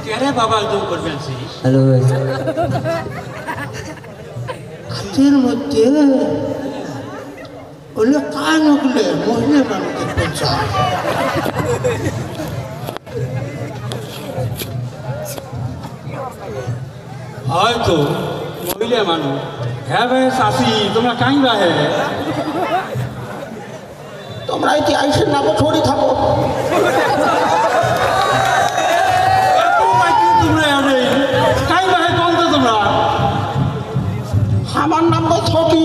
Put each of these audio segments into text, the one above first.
কেরে বাবা দূর করবেন হ্যালো হাতের মধ্যে ওগুলো কান ওগুলো মহিলা মানুষের পঞ্চা হয়তো মহিলা মানুষ হ্যাঁ ভাই চাষি তোমরা কাই বাহে তোমরা কি আইসের নামে ছড়ি থাকো তোমরা কাই বাহে কোন তো তোমরা আমার নাম তো ছবি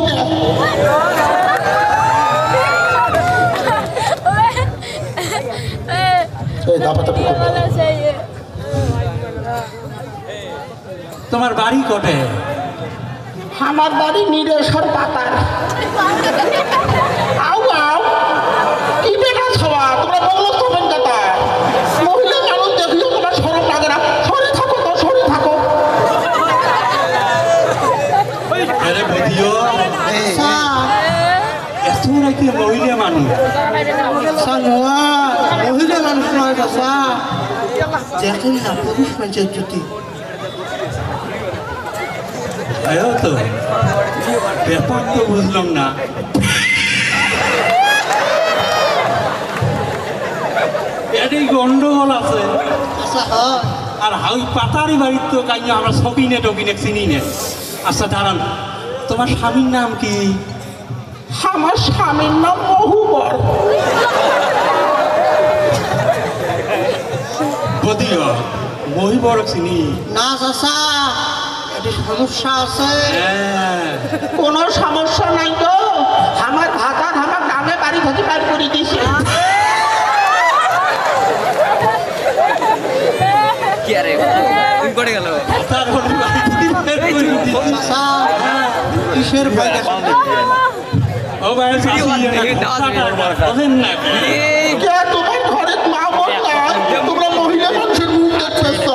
তোমার বাড়ি কোটে আমার বাড়ি নিরেশ্বর পাতার আও আও কি বেটা সবা তোমরা বলো তখন কথা মহিলা মানুষ দেখলেও তোমার সরম লাগে না সরে থাকো তো সরে থাকো আরে বুঝিও এত নাকি মহিলা মানুষ মহিলা মানুষ নয় বাসা দেখেন না পুরুষ মানুষের জুতি তো ব্যাপার তো বুঝলাম না এটাই গন্ডগোল আছে আর হাই পাতারি বাড়ির তো কাইয়া আমরা সবিনে টবিনে চিনি নে আচ্ছা দাঁড়ান তোমার স্বামীর নাম কি আমার স্বামীর নাম মহুবর বদিও মহিবর চিনি না চাষা এটি সমস্যা আছে হ্যাঁ কোনো সমস্যা নাই তো আমার ভাতা আমার নামে বাড়ি থেকে বাইর করে দিয়েছে কি আরে তুই পড়ে গেল তার কোনো বাড়ি থেকে বের করে দিয়েছে। চাষা কিসের ভয় দেখা ও ভাই বলেন না কে তোমার ঘরে মা বোন নাই তোমরা মহিলা মানুষের মুখ দেখতেছ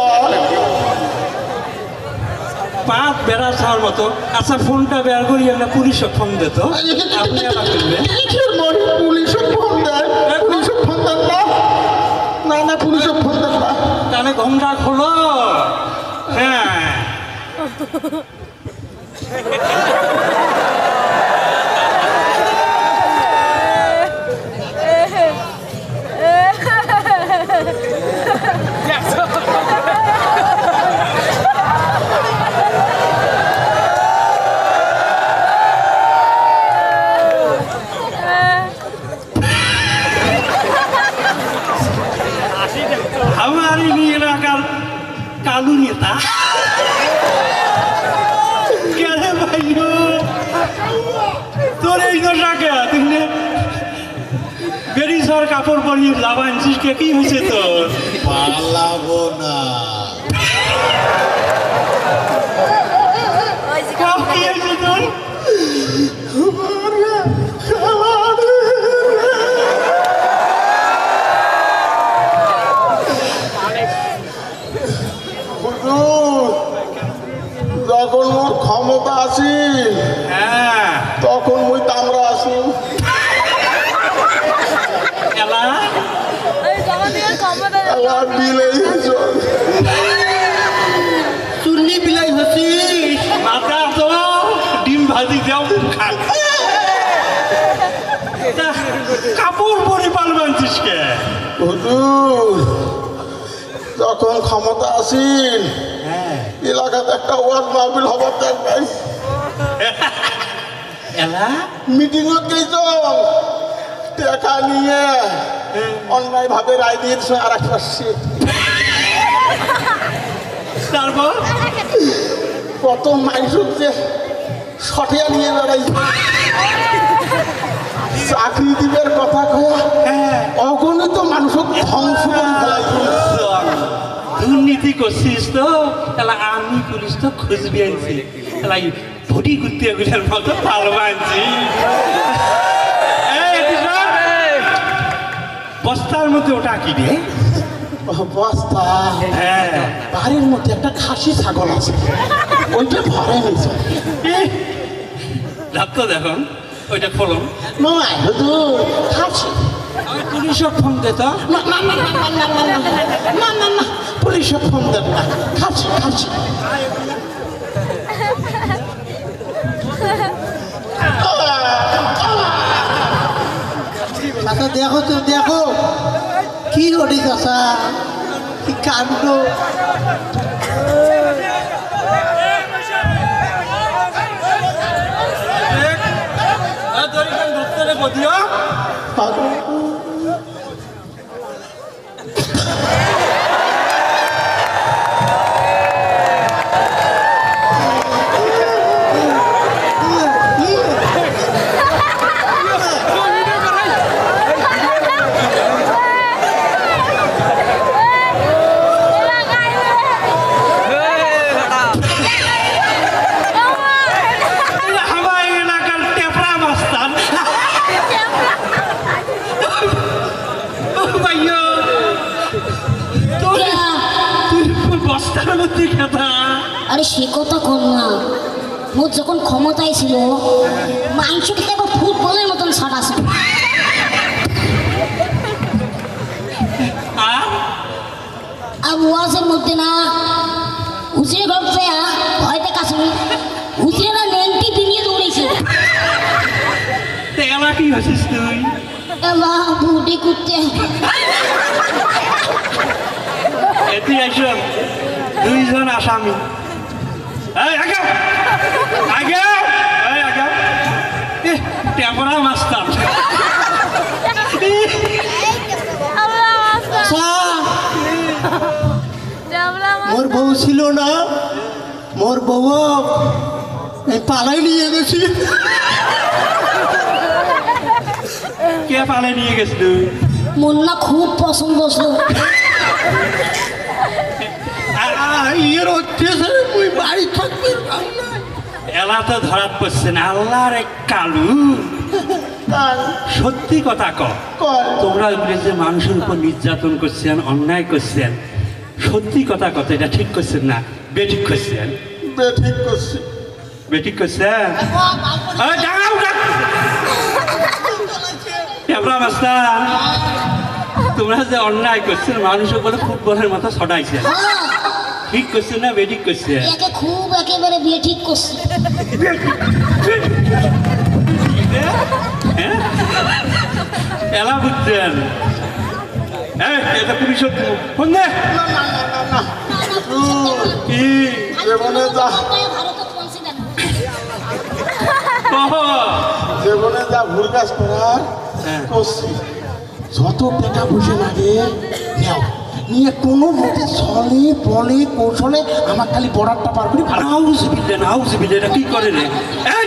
পাঁচ বেড়া খাওয়ার মতো আচ্ছা ফোনটা বের করি আমরা পুলিশে ফোন দিত আপনি আবার করবেন পুলিশের ফোন দেয় পুলিশের ফোন দেন না না পুলিশের ফোন দেন না তাহলে ঘোমটা খোলো হ্যাঁ हमारी एलाकार कालू नेता क्या रे भाइयों তোর এই দশাকে তুমি বেরি সর কাপড় পরিয়ে লাভানছিস কে কি হয়েছে তোর পালাবো না কি হয়েছে তোর যখন মোর ক্ষমতা আছি হ্যাঁ তখন মুই তামরা আছি এলা আল্লাহ বিলাই চুন্নি বিলাই হচ্ছিস মাথা তো ডিম ভাজি দাও খাক কাপড় পরে পালবানছিস কে হুজুর যখন ক্ষমতা আসিল এলাকাতে একটা ওয়াজ মাহফিল হবার দেখবেন এলা মিটিং গেছ টাকা নিয়ে অন্যায় ভাবে রায় দিয়েছে আর একটা সিট তারপর কত মাইসুক যে সঠিয়া নিয়ে বেড়াইছে চাকরি দিবের কথা কয়া অগণিত মানুষক ধ্বংস করে ফেলাইছে দুর্নীতি করছিস তো তাহলে আমি পুলিশ তো খুঁজবি আনছি তাহলে ভুটি গুত্তি গুলার মতো পালবা আনছি বস্তার মধ্যে ওটা কি রে বস্তা হ্যাঁ বাড়ির মধ্যে একটা খাসি ছাগল আছে ওইটা ভরে নিয়েছে ডাক্তার দেখুন ওইটা খোলুন নয় হুজুর খাসি আমি পুলিশের ফোন দে তো। না না না না না না না না না না পুলিশে ফোন দেন না খাচ্ছি খাচ্ছি চাচা দেখো তো দেখো কি করি চাচা কি কাণ্ড ধরতে রে বদিও। আমার এলাকার টেপরা মাস্তান। ও ভাইয়া, তুই বস্তার মধ্যে খেতা। আরে সে কথা কর না, মোর যখন ক্ষমতায় ছিল মাংস খেতে আবার ফুটবলের মতন ছাড়া ছিল। আর আর ওয়াজের মধ্যে না হুসিরে গল্পে হয়তো কাছে হুসিরে না নেংটি বিনিয়ে দৌড়েছে। তেলা কি হয়েছিস তুই? এলা বুড়ি করতে এটি এসব দুইজন আসামি। এই আগাও আগাও এই আগাও। টেপরা মাস্টার। মোর বউ ছিল না মোর বউ পালাই নিয়ে গেছি কে পালে নিয়ে গেছিল? মোর না খুব পছন্দ ছিল। ইয়ের হচ্ছে তুই বাড়ি থাকবি এলা তো ধরাত পড়ছে না। আল্লাহর এক কালু। সত্যি কথা কর, তোমরা যে মানুষের উপর নির্যাতন করছেন, অন্যায় করছেন, সত্যি কথা কত, এটা ঠিক করছেন না বেঠিক করছেন? ঠিক করছি বেঠিক করছেন। তোমরা যে অন্যায় করছেন, মানুষের উপরে ফুটবলের মতো ছড়াইছেন, ঠিক করছেন না বেঠিক করছেন? একে খুব একেবারে বিয়ে ঠিক করছে। এলা বুঝছেন? এটা পুলিশের ফোন দে। কি জীবনে যা ভারতত পৌঁছে দেন। কহ? জীবনে যা ভুল কাজ করার হ্যাঁ। করছি যত টাকা বসে লাগে নেও নিয়ে কোনো মতে চলে বলে কৌশলে আমার খালি বর্ডারটা পার করি ভালো নাউজুবিল্লাহ, নাউজুবিল্লাহ, এটা কি করে রে? এই,